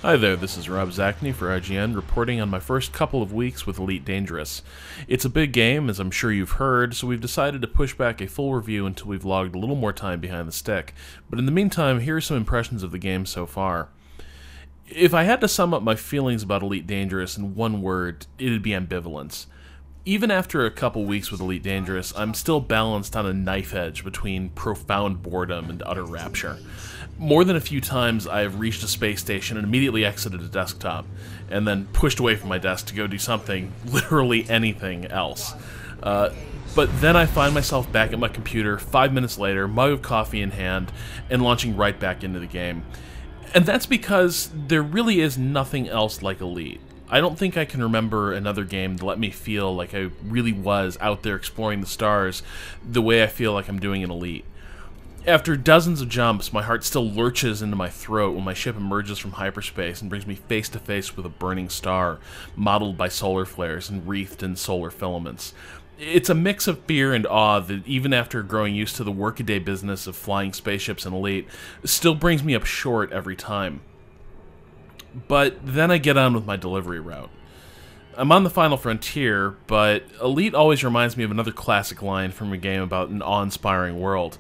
Hi there, this is Rob Zacny for IGN, reporting on my first couple of weeks with Elite Dangerous. It's a big game, as I'm sure you've heard, so we've decided to push back a full review until we've logged a little more time behind the stick. But in the meantime, here are some impressions of the game so far. If I had to sum up my feelings about Elite Dangerous in one word, it'd be ambivalence. Even after a couple weeks with Elite Dangerous, I'm still balanced on a knife edge between profound boredom and utter rapture. More than a few times, I have reached a space station and immediately exited a desktop, and then pushed away from my desk to go do something, literally anything else. But then I find myself back at my computer 5 minutes later, mug of coffee in hand, and launching right back into the game. And that's because there really is nothing else like Elite. I don't think I can remember another game to let me feel like I really was out there exploring the stars the way I feel like I'm doing in Elite. After dozens of jumps, my heart still lurches into my throat when my ship emerges from hyperspace and brings me face to face with a burning star, mottled by solar flares and wreathed in solar filaments. It's a mix of fear and awe that, even after growing used to the workaday business of flying spaceships in Elite, still brings me up short every time. But then I get on with my delivery route. I'm on the final frontier, but Elite always reminds me of another classic line from a game about an awe-inspiring world.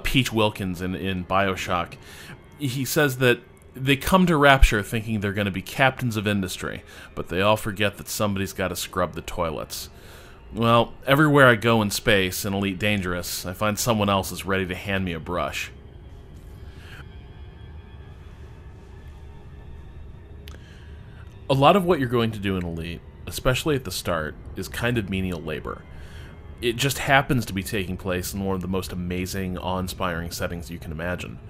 Peach Wilkins in BioShock. He says that they come to Rapture thinking they're going to be captains of industry, but they all forget that somebody's got to scrub the toilets. Well, everywhere I go in space, in Elite Dangerous, I find someone else is ready to hand me a brush. A lot of what you're going to do in Elite, especially at the start, is kind of menial labor. It just happens to be taking place in one of the most amazing, awe-inspiring settings you can imagine.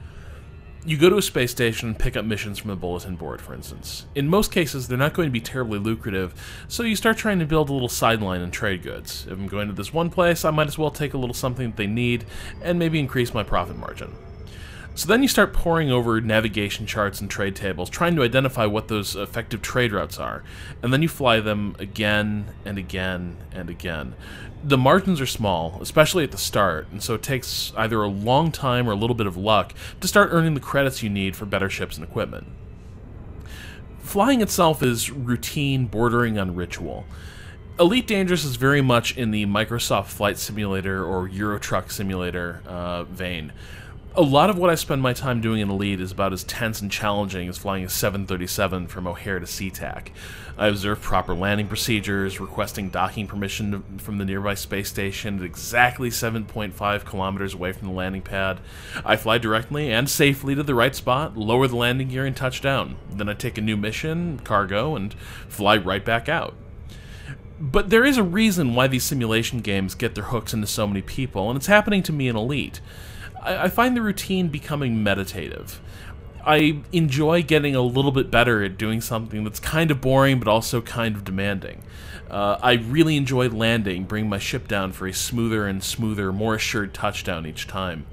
You go to a space station and pick up missions from the bulletin board, for instance. In most cases, they're not going to be terribly lucrative, so you start trying to build a little sideline and trade goods. If I'm going to this one place, I might as well take a little something that they need, and maybe increase my profit margin. So then you start poring over navigation charts and trade tables, trying to identify what those effective trade routes are, and then you fly them again and again and again. The margins are small, especially at the start, and so it takes either a long time or a little bit of luck to start earning the credits you need for better ships and equipment. Flying itself is routine, bordering on ritual. Elite Dangerous is very much in the Microsoft Flight Simulator or Euro Truck Simulator vein. A lot of what I spend my time doing in Elite is about as tense and challenging as flying a 737 from O'Hare to SeaTac. I observe proper landing procedures, requesting docking permission from the nearby space station at exactly 7.5 kilometers away from the landing pad. I fly directly and safely to the right spot, lower the landing gear, and touch down. Then I take a new mission, cargo, and fly right back out. But there is a reason why these simulation games get their hooks into so many people, and it's happening to me in Elite. I find the routine becoming meditative. I enjoy getting a little bit better at doing something that's kind of boring but also kind of demanding. I really enjoy landing, bringing my ship down for a smoother and smoother, more assured touchdown each time.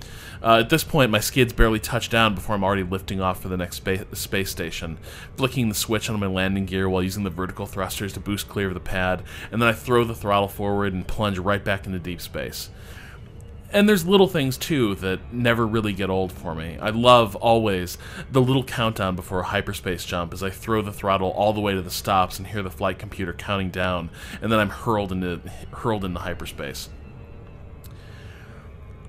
At this point, my skids barely touch down before I'm already lifting off for the next space station, flicking the switch on my landing gear while using the vertical thrusters to boost clear of the pad, and then I throw the throttle forward and plunge right back into deep space. And there's little things, too, that never really get old for me. I love, always, the little countdown before a hyperspace jump as I throw the throttle all the way to the stops and hear the flight computer counting down, and then I'm hurled into hyperspace.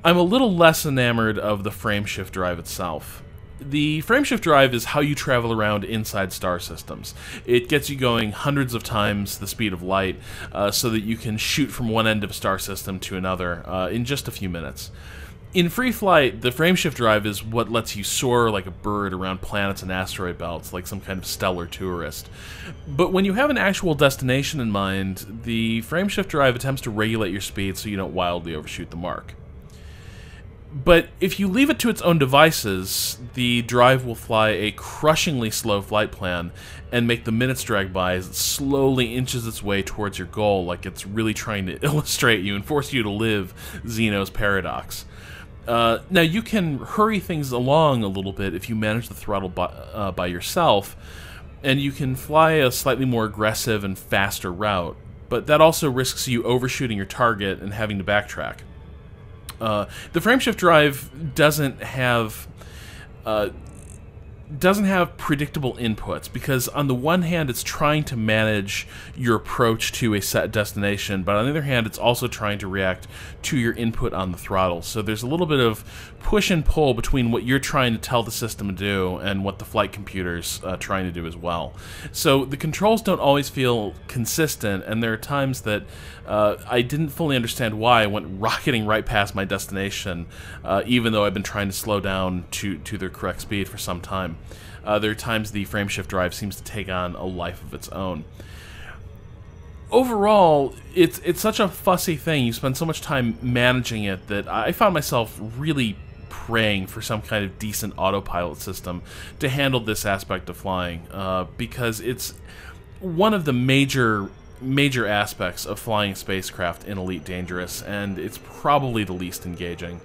I'm a little less enamored of the frameshift drive itself. The frameshift drive is how you travel around inside star systems. It gets you going hundreds of times the speed of light, so that you can shoot from one end of a star system to another in just a few minutes. In free flight, the frameshift drive is what lets you soar like a bird around planets and asteroid belts, like some kind of stellar tourist. But when you have an actual destination in mind, the frameshift drive attempts to regulate your speed so you don't wildly overshoot the mark. But if you leave it to its own devices, the drive will fly a crushingly slow flight plan and make the minutes drag by as it slowly inches its way towards your goal, like it's really trying to illustrate you and force you to live Zeno's paradox. Now, you can hurry things along a little bit if you manage the throttle by yourself, and you can fly a slightly more aggressive and faster route, but that also risks you overshooting your target and having to backtrack. The frameshift drive doesn't have doesn't have predictable inputs, because on the one hand it's trying to manage your approach to a set destination, but on the other hand it's also trying to react to your input on the throttle. So there's a little bit of push and pull between what you're trying to tell the system to do and what the flight computer's trying to do as well. So the controls don't always feel consistent, and there are times that I didn't fully understand why I went rocketing right past my destination, even though I've been trying to slow down to the correct speed for some time. There are times the frameshift drive seems to take on a life of its own. Overall, it's such a fussy thing. You spend so much time managing it that I found myself really praying for some kind of decent autopilot system to handle this aspect of flying, because it's one of the major aspects of flying a spacecraft in Elite Dangerous, and it's probably the least engaging.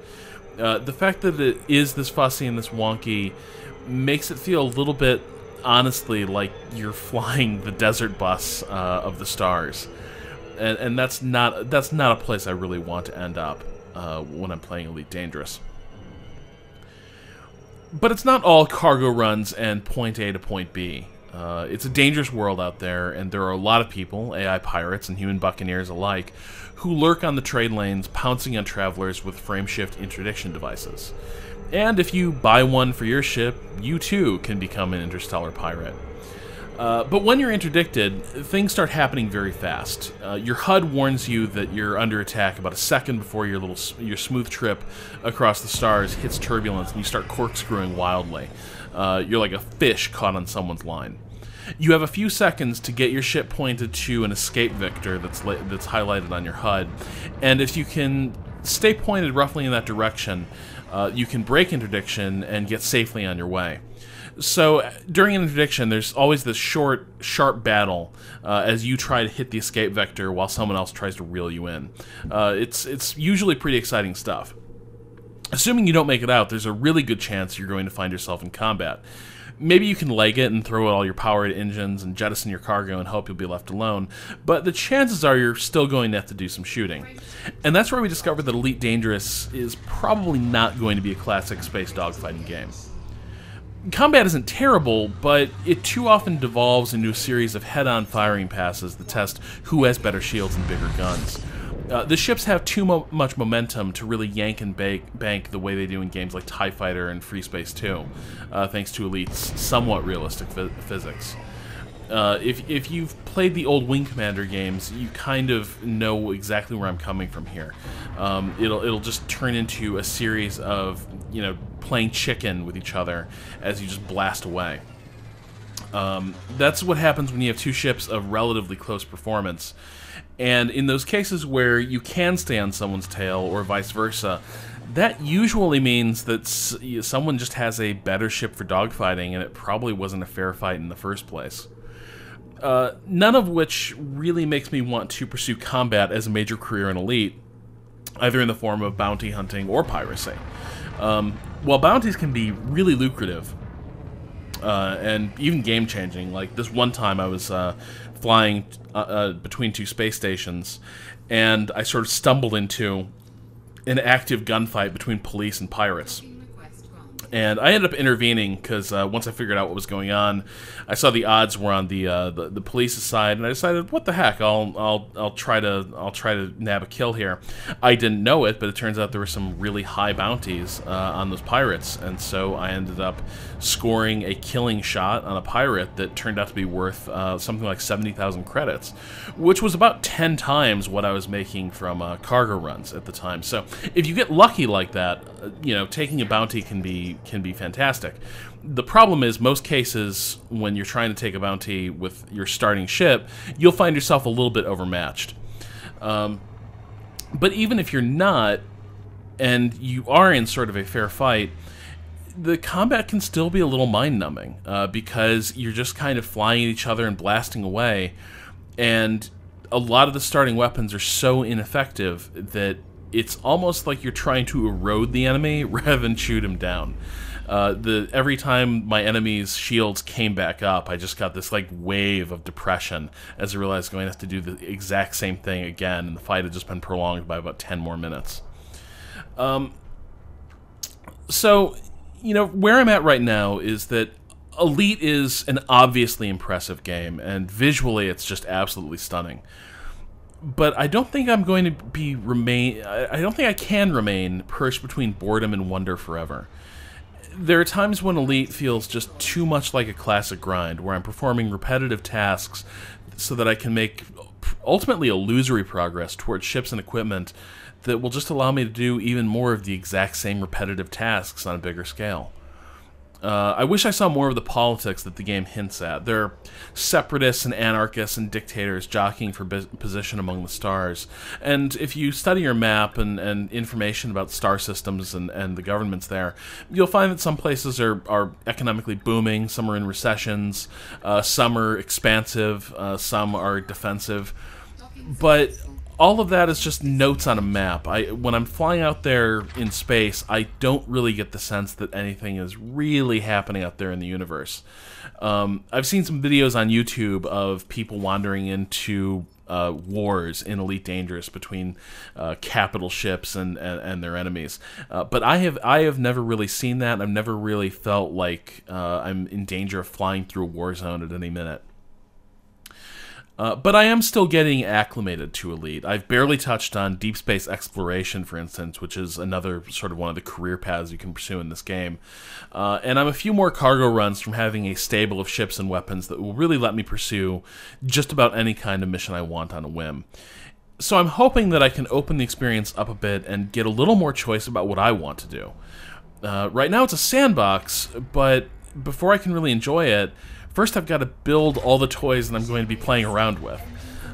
The fact that it is this fussy and this wonky makes it feel a little bit, honestly, like you're flying the desert bus of the stars, and that's not a place I really want to end up when I'm playing Elite Dangerous. But it's not all cargo runs and point A to point B. It's a dangerous world out there, and there are a lot of people, AI pirates and human buccaneers alike, who lurk on the trade lanes, pouncing on travelers with frameshift interdiction devices. And if you buy one for your ship, you too can become an interstellar pirate. But when you're interdicted, things start happening very fast. Your HUD warns you that you're under attack about a second before your smooth trip across the stars hits turbulence, and you start corkscrewing wildly. You're like a fish caught on someone's line. You have a few seconds to get your ship pointed to an escape vector that's highlighted on your HUD, and if you can stay pointed roughly in that direction, you can break interdiction and get safely on your way. So during an interdiction, there's always this short, sharp battle as you try to hit the escape vector while someone else tries to reel you in. It's usually pretty exciting stuff. Assuming you don't make it out, there's a really good chance you're going to find yourself in combat. Maybe you can leg it and throw out all your power to engines and jettison your cargo and hope you'll be left alone, but the chances are you're still going to have to do some shooting. And that's where we discovered that Elite Dangerous is probably not going to be a classic space dogfighting game. Combat isn't terrible, but it too often devolves into a series of head-on firing passes that test who has better shields and bigger guns. The ships have too much momentum to really yank and bank the way they do in games like TIE Fighter and Free Space 2, thanks to Elite's somewhat realistic physics. If you've played the old Wing Commander games, you kind of know exactly where I'm coming from here. It'll just turn into a series of, playing chicken with each other as you just blast away. That's what happens when you have two ships of relatively close performance. And in those cases where you can stay on someone's tail, or vice versa, that usually means that someone just has a better ship for dogfighting, and it probably wasn't a fair fight in the first place. None of which really makes me want to pursue combat as a major career in Elite, either in the form of bounty hunting or piracy. While bounties can be really lucrative, and even game-changing, like this one time I was flying between two space stations, and I sort of stumbled into an active gunfight between police and pirates. And I ended up intervening because once I figured out what was going on, I saw the odds were on the police's side, and I decided, what the heck, I'll try to nab a kill here. I didn't know it, but it turns out there were some really high bounties on those pirates, and so I ended up scoring a killing shot on a pirate that turned out to be worth something like 70,000 credits, which was about 10 times what I was making from cargo runs at the time. So if you get lucky like that, taking a bounty can be fantastic. The problem is, most cases, when you're trying to take a bounty with your starting ship, you'll find yourself a little bit overmatched. But even if you're not, and you are in sort of a fair fight, the combat can still be a little mind-numbing, because you're just kind of flying at each other and blasting away, and a lot of the starting weapons are so ineffective that it's almost like you're trying to erode the enemy rather than shoot him down. Every time my enemy's shields came back up, I just got this wave of depression as I realized I'm going to have to do the exact same thing again, and the fight had just been prolonged by about 10 more minutes. So, where I'm at right now is that Elite is an obviously impressive game, and visually it's just absolutely stunning. But I don't think I'm going to I don't think I can remain perched between boredom and wonder forever. There are times when Elite feels just too much like a classic grind, where I'm performing repetitive tasks so that I can make ultimately illusory progress towards ships and equipment that will just allow me to do even more of the exact same repetitive tasks on a bigger scale. I wish I saw more of the politics that the game hints at. There are separatists and anarchists and dictators jockeying for position among the stars. And if you study your map and information about star systems and the governments there, you'll find that some places are economically booming, some are in recessions, some are expansive, some are defensive. But all of that is just notes on a map. When I'm flying out there in space, I don't really get the sense that anything is really happening out there in the universe. I've seen some videos on YouTube of people wandering into wars in Elite Dangerous between capital ships and their enemies. But I have never really seen that. I've never really felt like I'm in danger of flying through a war zone at any minute. But I am still getting acclimated to Elite. I've barely touched on deep space exploration, for instance, which is another sort of one of the career paths you can pursue in this game. And I'm a few more cargo runs from having a stable of ships and weapons that will really let me pursue just about any kind of mission I want on a whim. So I'm hoping that I can open the experience up a bit and get a little more choice about what I want to do. Right now it's a sandbox, but before I can really enjoy it, first I've got to build all the toys that I'm going to be playing around with.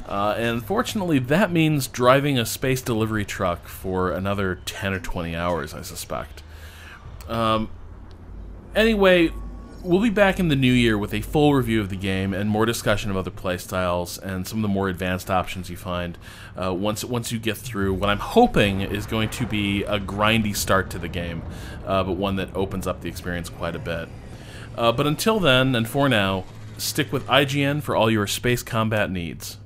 And unfortunately, that means driving a space delivery truck for another 10 or 20 hours, I suspect. Anyway, we'll be back in the new year with a full review of the game and more discussion of other playstyles and some of the more advanced options you find once you get through what I'm hoping is going to be a grindy start to the game, but one that opens up the experience quite a bit. But until then, and for now, stick with IGN for all your space combat needs.